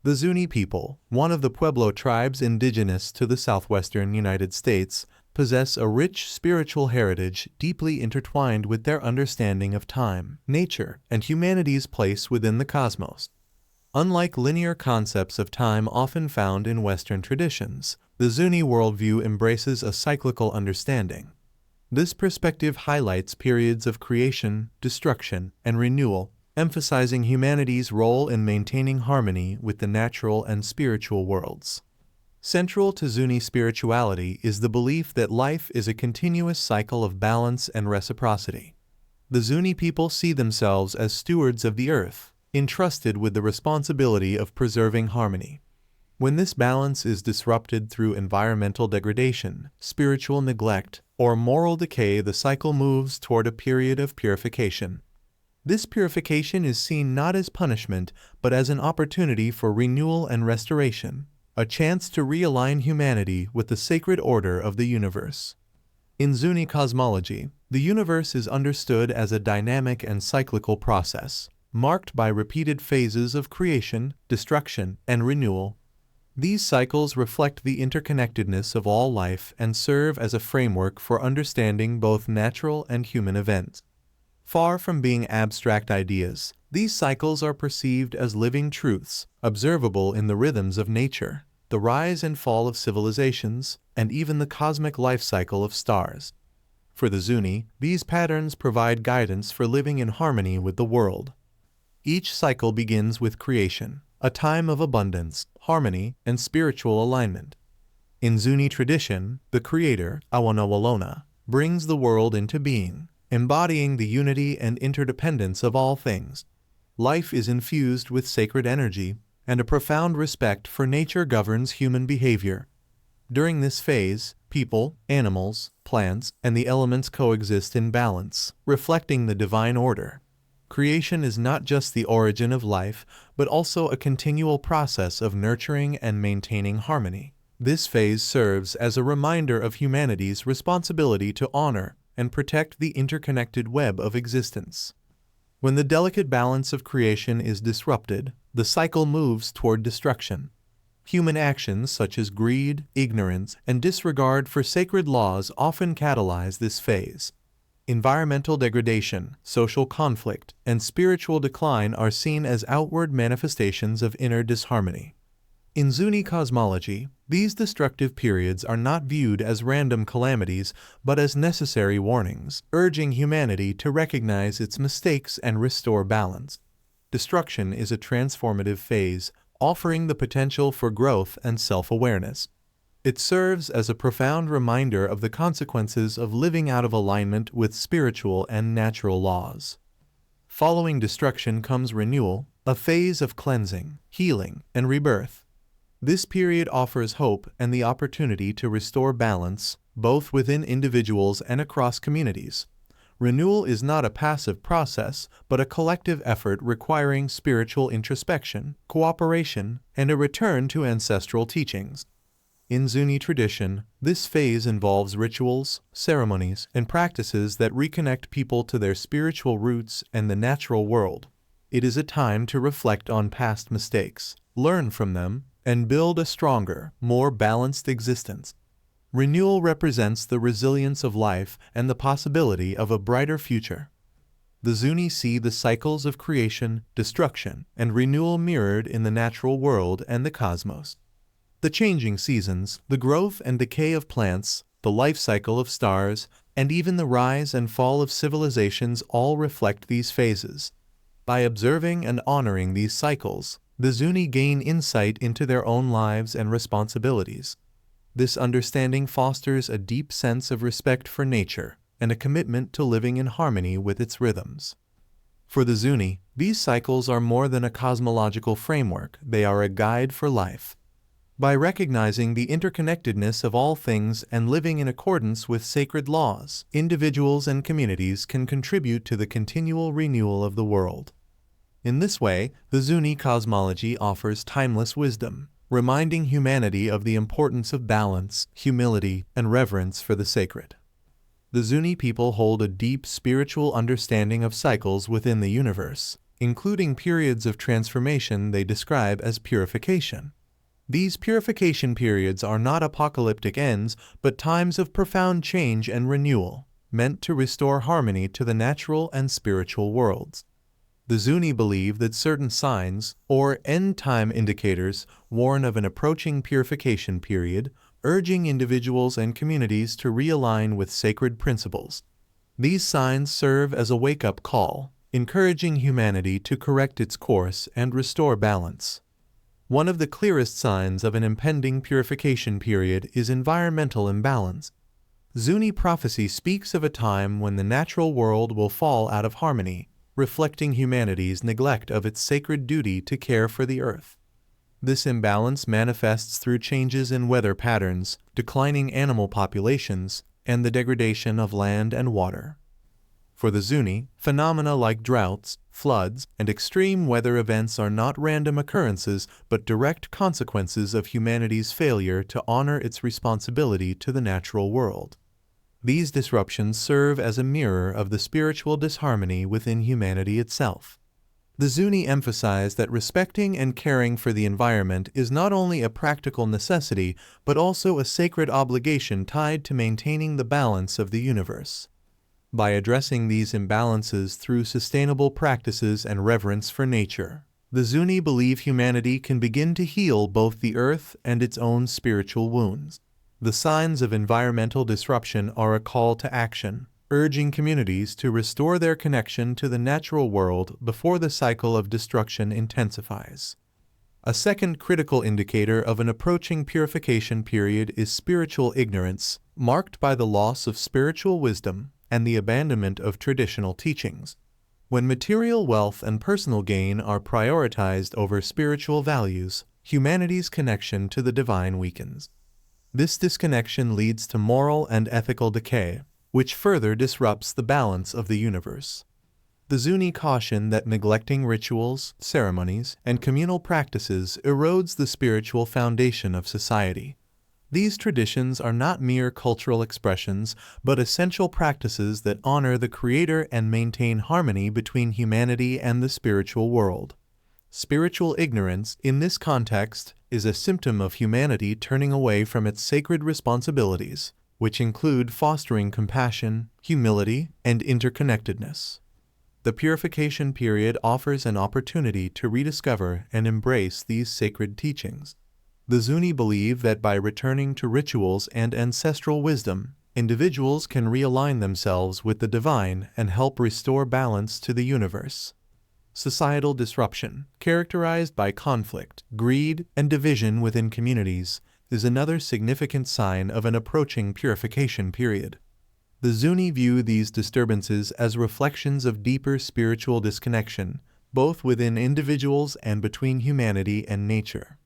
The Zuni people, one of the Pueblo tribes indigenous to the southwestern United States, possess a rich spiritual heritage deeply intertwined with their understanding of time, nature, and humanity's place within the cosmos. Unlike linear concepts of time often found in Western traditions, the Zuni worldview embraces a cyclical understanding. This perspective highlights periods of creation, destruction, and renewal, emphasizing humanity's role in maintaining harmony with the natural and spiritual worlds. Central to Zuni spirituality is the belief that life is a continuous cycle of balance and reciprocity. The Zuni people see themselves as stewards of the earth, entrusted with the responsibility of preserving harmony. When this balance is disrupted through environmental degradation, spiritual neglect, or moral decay, the cycle moves toward a period of purification. This purification is seen not as punishment, but as an opportunity for renewal and restoration, a chance to realign humanity with the sacred order of the universe. In Zuni cosmology, the universe is understood as a dynamic and cyclical process, marked by repeated phases of creation, destruction, and renewal. These cycles reflect the interconnectedness of all life and serve as a framework for understanding both natural and human events. Far from being abstract ideas, these cycles are perceived as living truths, observable in the rhythms of nature, the rise and fall of civilizations, and even the cosmic life cycle of stars. For the Zuni, these patterns provide guidance for living in harmony with the world. Each cycle begins with creation, a time of abundance, harmony, and spiritual alignment. In Zuni tradition, the creator, Awanawalona, brings the world into being, embodying the unity and interdependence of all things. Life is infused with sacred energy, and a profound respect for nature governs human behavior. During this phase, people, animals, plants, and the elements coexist in balance, reflecting the divine order. Creation is not just the origin of life, but also a continual process of nurturing and maintaining harmony. This phase serves as a reminder of humanity's responsibility to honor and protect the interconnected web of existence. When the delicate balance of creation is disrupted, the cycle moves toward destruction. Human actions such as greed, ignorance, and disregard for sacred laws often catalyze this phase. Environmental degradation, social conflict, and spiritual decline are seen as outward manifestations of inner disharmony. In Zuni cosmology, these destructive periods are not viewed as random calamities, but as necessary warnings, urging humanity to recognize its mistakes and restore balance. Destruction is a transformative phase, offering the potential for growth and self-awareness. It serves as a profound reminder of the consequences of living out of alignment with spiritual and natural laws. Following destruction comes renewal, a phase of cleansing, healing, and rebirth. This period offers hope and the opportunity to restore balance, both within individuals and across communities. Renewal is not a passive process, but a collective effort requiring spiritual introspection, cooperation, and a return to ancestral teachings. In Zuni tradition, this phase involves rituals, ceremonies, and practices that reconnect people to their spiritual roots and the natural world. It is a time to reflect on past mistakes, learn from them, and build a stronger, more balanced existence. Renewal represents the resilience of life and the possibility of a brighter future. The Zuni see the cycles of creation, destruction, and renewal mirrored in the natural world and the cosmos. The changing seasons, the growth and decay of plants, the life cycle of stars, and even the rise and fall of civilizations all reflect these phases. By observing and honoring these cycles, the Zuni gain insight into their own lives and responsibilities. This understanding fosters a deep sense of respect for nature and a commitment to living in harmony with its rhythms. For the Zuni, these cycles are more than a cosmological framework, they are a guide for life. By recognizing the interconnectedness of all things and living in accordance with sacred laws, individuals and communities can contribute to the continual renewal of the world. In this way, the Zuni cosmology offers timeless wisdom, reminding humanity of the importance of balance, humility, and reverence for the sacred. The Zuni people hold a deep spiritual understanding of cycles within the universe, including periods of transformation they describe as purification. These purification periods are not apocalyptic ends, but times of profound change and renewal, meant to restore harmony to the natural and spiritual worlds. The Zuni believe that certain signs, or end-time indicators, warn of an approaching purification period, urging individuals and communities to realign with sacred principles. These signs serve as a wake-up call, encouraging humanity to correct its course and restore balance. One of the clearest signs of an impending purification period is environmental imbalance. Zuni prophecy speaks of a time when the natural world will fall out of harmony, reflecting humanity's neglect of its sacred duty to care for the earth. This imbalance manifests through changes in weather patterns, declining animal populations, and the degradation of land and water. For the Zuni, phenomena like droughts, floods, and extreme weather events are not random occurrences but direct consequences of humanity's failure to honor its responsibility to the natural world. These disruptions serve as a mirror of the spiritual disharmony within humanity itself. The Zuni emphasize that respecting and caring for the environment is not only a practical necessity but also a sacred obligation tied to maintaining the balance of the universe. By addressing these imbalances through sustainable practices and reverence for nature, the Zuni believe humanity can begin to heal both the earth and its own spiritual wounds. The signs of environmental disruption are a call to action, urging communities to restore their connection to the natural world before the cycle of destruction intensifies. A second critical indicator of an approaching purification period is spiritual ignorance, marked by the loss of spiritual wisdom and the abandonment of traditional teachings. When material wealth and personal gain are prioritized over spiritual values, humanity's connection to the divine weakens. This disconnection leads to moral and ethical decay, which further disrupts the balance of the universe. The Zuni caution that neglecting rituals, ceremonies, and communal practices erodes the spiritual foundation of society. These traditions are not mere cultural expressions, but essential practices that honor the Creator and maintain harmony between humanity and the spiritual world. Spiritual ignorance, in this context, is a symptom of humanity turning away from its sacred responsibilities, which include fostering compassion, humility, and interconnectedness. The purification period offers an opportunity to rediscover and embrace these sacred teachings. The Zuni believe that by returning to rituals and ancestral wisdom, individuals can realign themselves with the divine and help restore balance to the universe. Societal disruption, characterized by conflict, greed, and division within communities, is another significant sign of an approaching purification period. The Zuni view these disturbances as reflections of deeper spiritual disconnection, both within individuals and between humanity and nature.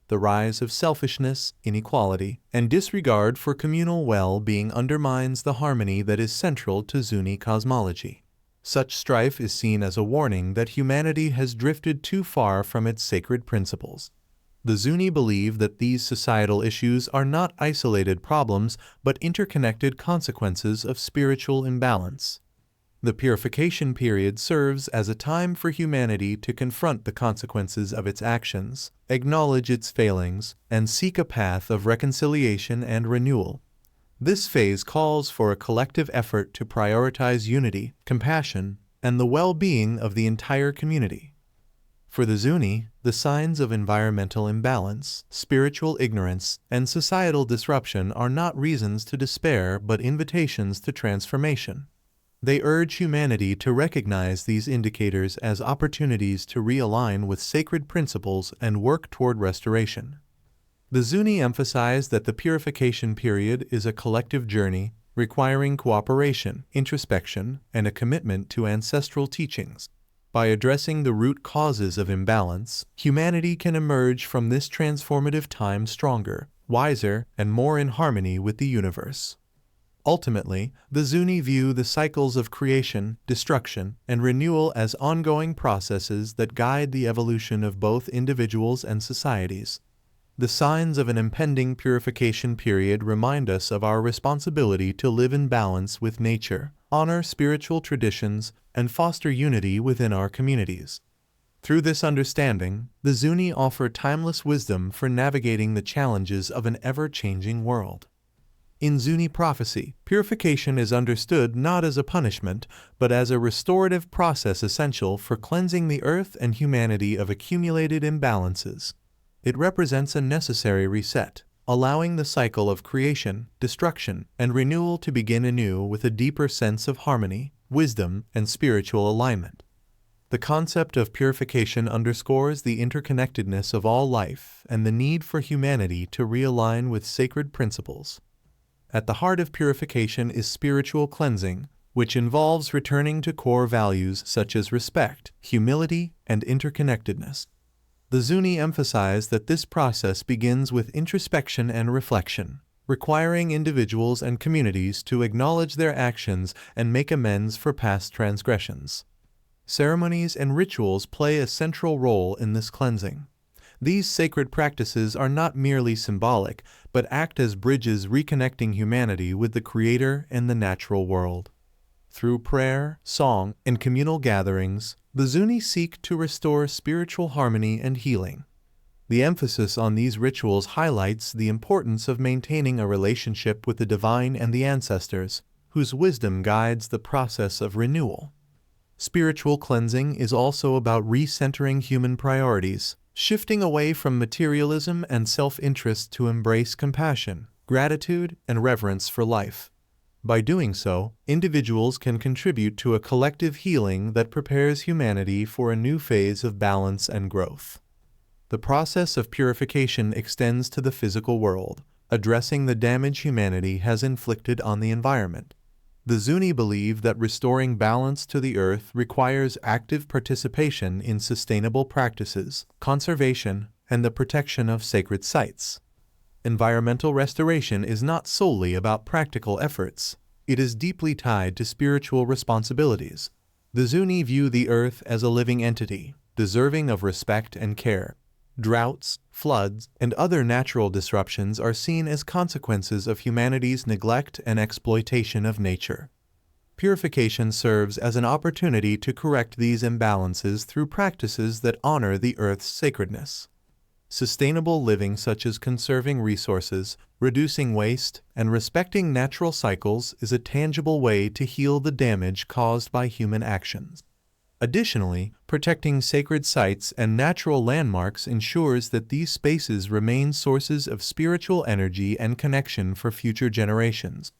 The rise of selfishness, inequality, and disregard for communal well-being undermines the harmony that is central to Zuni cosmology. Such strife is seen as a warning that humanity has drifted too far from its sacred principles. The Zuni believe that these societal issues are not isolated problems but interconnected consequences of spiritual imbalance. The purification period serves as a time for humanity to confront the consequences of its actions, acknowledge its failings, and seek a path of reconciliation and renewal. This phase calls for a collective effort to prioritize unity, compassion, and the well-being of the entire community. For the Zuni, the signs of environmental imbalance, spiritual ignorance, and societal disruption are not reasons to despair but invitations to transformation. They urge humanity to recognize these indicators as opportunities to realign with sacred principles and work toward restoration. The Zuni emphasize that the purification period is a collective journey requiring cooperation, introspection, and a commitment to ancestral teachings. By addressing the root causes of imbalance, humanity can emerge from this transformative time stronger, wiser, and more in harmony with the universe. Ultimately, the Zuni view the cycles of creation, destruction, and renewal as ongoing processes that guide the evolution of both individuals and societies. The signs of an impending purification period remind us of our responsibility to live in balance with nature, honor spiritual traditions, and foster unity within our communities. Through this understanding, the Zuni offer timeless wisdom for navigating the challenges of an ever-changing world. In Zuni prophecy, purification is understood not as a punishment, but as a restorative process essential for cleansing the earth and humanity of accumulated imbalances. It represents a necessary reset, allowing the cycle of creation, destruction, and renewal to begin anew with a deeper sense of harmony, wisdom, and spiritual alignment. The concept of purification underscores the interconnectedness of all life and the need for humanity to realign with sacred principles. At the heart of purification is spiritual cleansing, which involves returning to core values such as respect, humility, and interconnectedness. The Zuni emphasize that this process begins with introspection and reflection, requiring individuals and communities to acknowledge their actions and make amends for past transgressions. Ceremonies and rituals play a central role in this cleansing. These sacred practices are not merely symbolic, but act as bridges reconnecting humanity with the Creator and the natural world. Through prayer, song, and communal gatherings, the Zuni seek to restore spiritual harmony and healing. The emphasis on these rituals highlights the importance of maintaining a relationship with the divine and the ancestors, whose wisdom guides the process of renewal. Spiritual cleansing is also about recentering human priorities, shifting away from materialism and self-interest to embrace compassion, gratitude, and reverence for life. By doing so, individuals can contribute to a collective healing that prepares humanity for a new phase of balance and growth. The process of purification extends to the physical world, addressing the damage humanity has inflicted on the environment. The Zuni believe that restoring balance to the earth requires active participation in sustainable practices, conservation, and the protection of sacred sites. Environmental restoration is not solely about practical efforts. It is deeply tied to spiritual responsibilities. The Zuni view the earth as a living entity, deserving of respect and care. Droughts, floods, and other natural disruptions are seen as consequences of humanity's neglect and exploitation of nature. Purification serves as an opportunity to correct these imbalances through practices that honor the earth's sacredness. Sustainable living such as conserving resources, reducing waste, and respecting natural cycles is a tangible way to heal the damage caused by human actions. Additionally, protecting sacred sites and natural landmarks ensures that these spaces remain sources of spiritual energy and connection for future generations.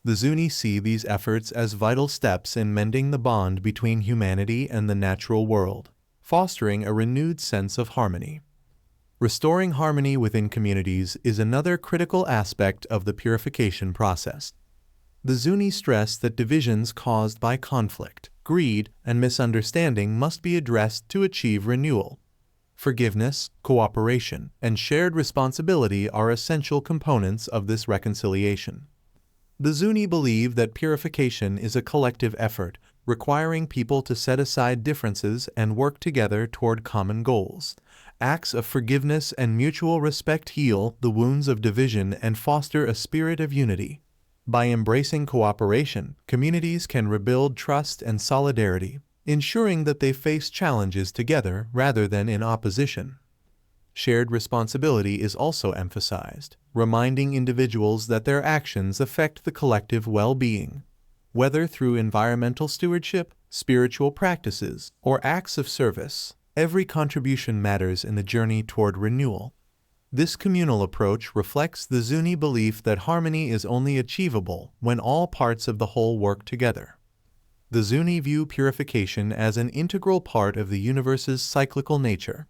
The Zuni see these efforts as vital steps in mending the bond between humanity and the natural world, fostering a renewed sense of harmony. Restoring harmony within communities is another critical aspect of the purification process. The Zuni stress that divisions caused by conflict, greed, and misunderstanding must be addressed to achieve renewal. Forgiveness, cooperation, and shared responsibility are essential components of this reconciliation. The Zuni believe that purification is a collective effort, requiring people to set aside differences and work together toward common goals. Acts of forgiveness and mutual respect heal the wounds of division and foster a spirit of unity. By embracing cooperation, communities can rebuild trust and solidarity, ensuring that they face challenges together rather than in opposition. Shared responsibility is also emphasized, reminding individuals that their actions affect the collective well-being. Whether through environmental stewardship, spiritual practices, or acts of service, every contribution matters in the journey toward renewal. This communal approach reflects the Zuni belief that harmony is only achievable when all parts of the whole work together. The Zuni view purification as an integral part of the universe's cyclical nature.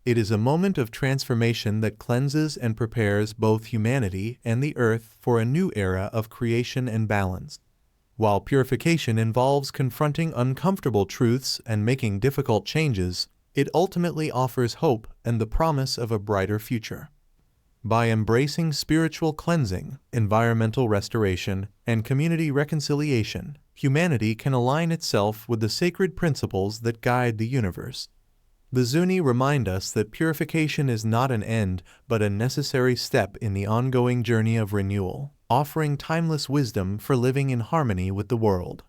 It is a moment of transformation that cleanses and prepares both humanity and the earth for a new era of creation and balance. While purification involves confronting uncomfortable truths and making difficult changes, it ultimately offers hope and the promise of a brighter future. By embracing spiritual cleansing, environmental restoration, and community reconciliation, humanity can align itself with the sacred principles that guide the universe. The Zuni remind us that purification is not an end, but a necessary step in the ongoing journey of renewal, offering timeless wisdom for living in harmony with the world.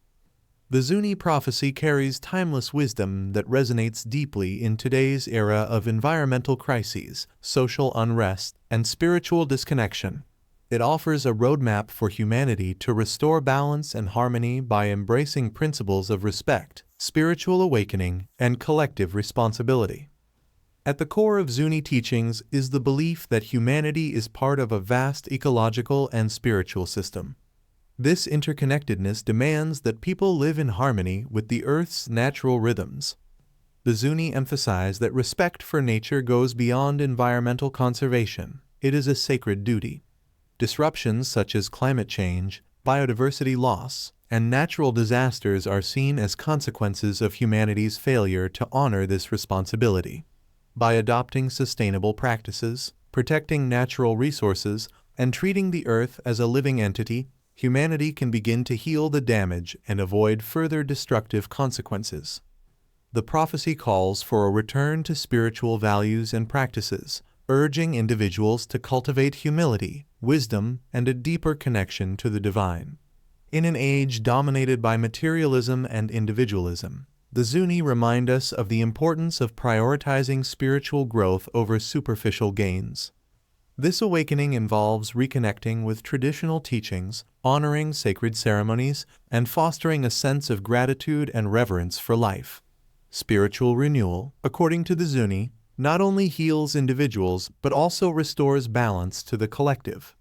The Zuni prophecy carries timeless wisdom that resonates deeply in today's era of environmental crises, social unrest, and spiritual disconnection. It offers a roadmap for humanity to restore balance and harmony by embracing principles of respect, spiritual awakening, and collective responsibility. At the core of Zuni teachings is the belief that humanity is part of a vast ecological and spiritual system. This interconnectedness demands that people live in harmony with the Earth's natural rhythms. The Zuni emphasize that respect for nature goes beyond environmental conservation. It is a sacred duty. Disruptions such as climate change, biodiversity loss, and natural disasters are seen as consequences of humanity's failure to honor this responsibility. By adopting sustainable practices, protecting natural resources, and treating the Earth as a living entity, humanity can begin to heal the damage and avoid further destructive consequences. The prophecy calls for a return to spiritual values and practices, urging individuals to cultivate humility, wisdom, and a deeper connection to the divine. In an age dominated by materialism and individualism, the Zuni remind us of the importance of prioritizing spiritual growth over superficial gains. This awakening involves reconnecting with traditional teachings, honoring sacred ceremonies, and fostering a sense of gratitude and reverence for life. Spiritual renewal, according to the Zuni, not only heals individuals but also restores balance to the collective.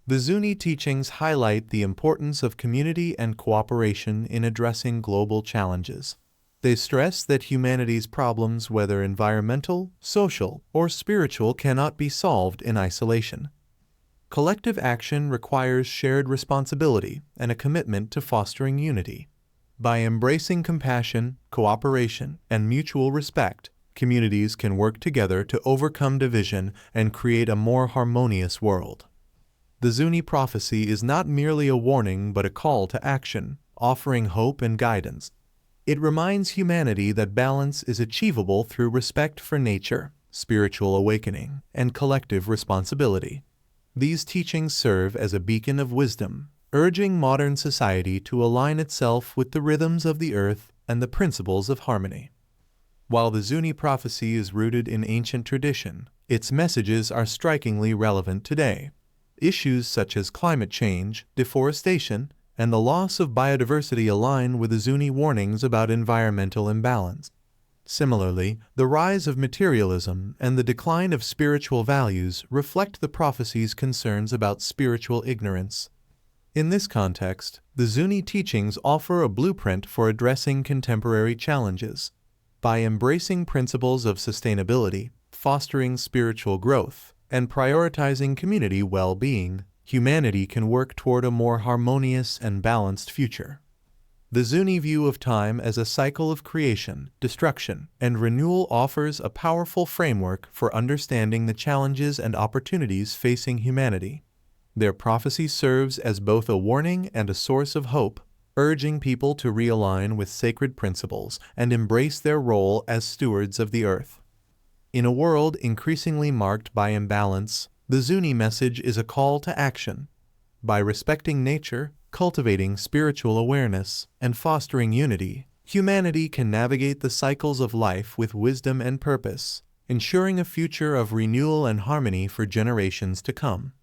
The Zuni teachings highlight the importance of community and cooperation in addressing global challenges. They stress that humanity's problems, whether environmental, social, or spiritual, cannot be solved in isolation. Collective action requires shared responsibility and a commitment to fostering unity. By embracing compassion, cooperation, and mutual respect, communities can work together to overcome division and create a more harmonious world. The Zuni prophecy is not merely a warning but a call to action, offering hope and guidance. It reminds humanity that balance is achievable through respect for nature, spiritual awakening, and collective responsibility. These teachings serve as a beacon of wisdom, urging modern society to align itself with the rhythms of the earth and the principles of harmony. While the Zuni prophecy is rooted in ancient tradition, its messages are strikingly relevant today. Issues such as climate change, deforestation, and the loss of biodiversity align with the Zuni warnings about environmental imbalance. Similarly, the rise of materialism and the decline of spiritual values reflect the prophecy's concerns about spiritual ignorance. In this context, the Zuni teachings offer a blueprint for addressing contemporary challenges. By embracing principles of sustainability, fostering spiritual growth, and prioritizing community well-being, humanity can work toward a more harmonious and balanced future. The Zuni view of time as a cycle of creation, destruction, and renewal offers a powerful framework for understanding the challenges and opportunities facing humanity. Their prophecy serves as both a warning and a source of hope, urging people to realign with sacred principles and embrace their role as stewards of the earth. In a world increasingly marked by imbalance, the Zuni message is a call to action. By respecting nature, cultivating spiritual awareness, and fostering unity, humanity can navigate the cycles of life with wisdom and purpose, ensuring a future of renewal and harmony for generations to come.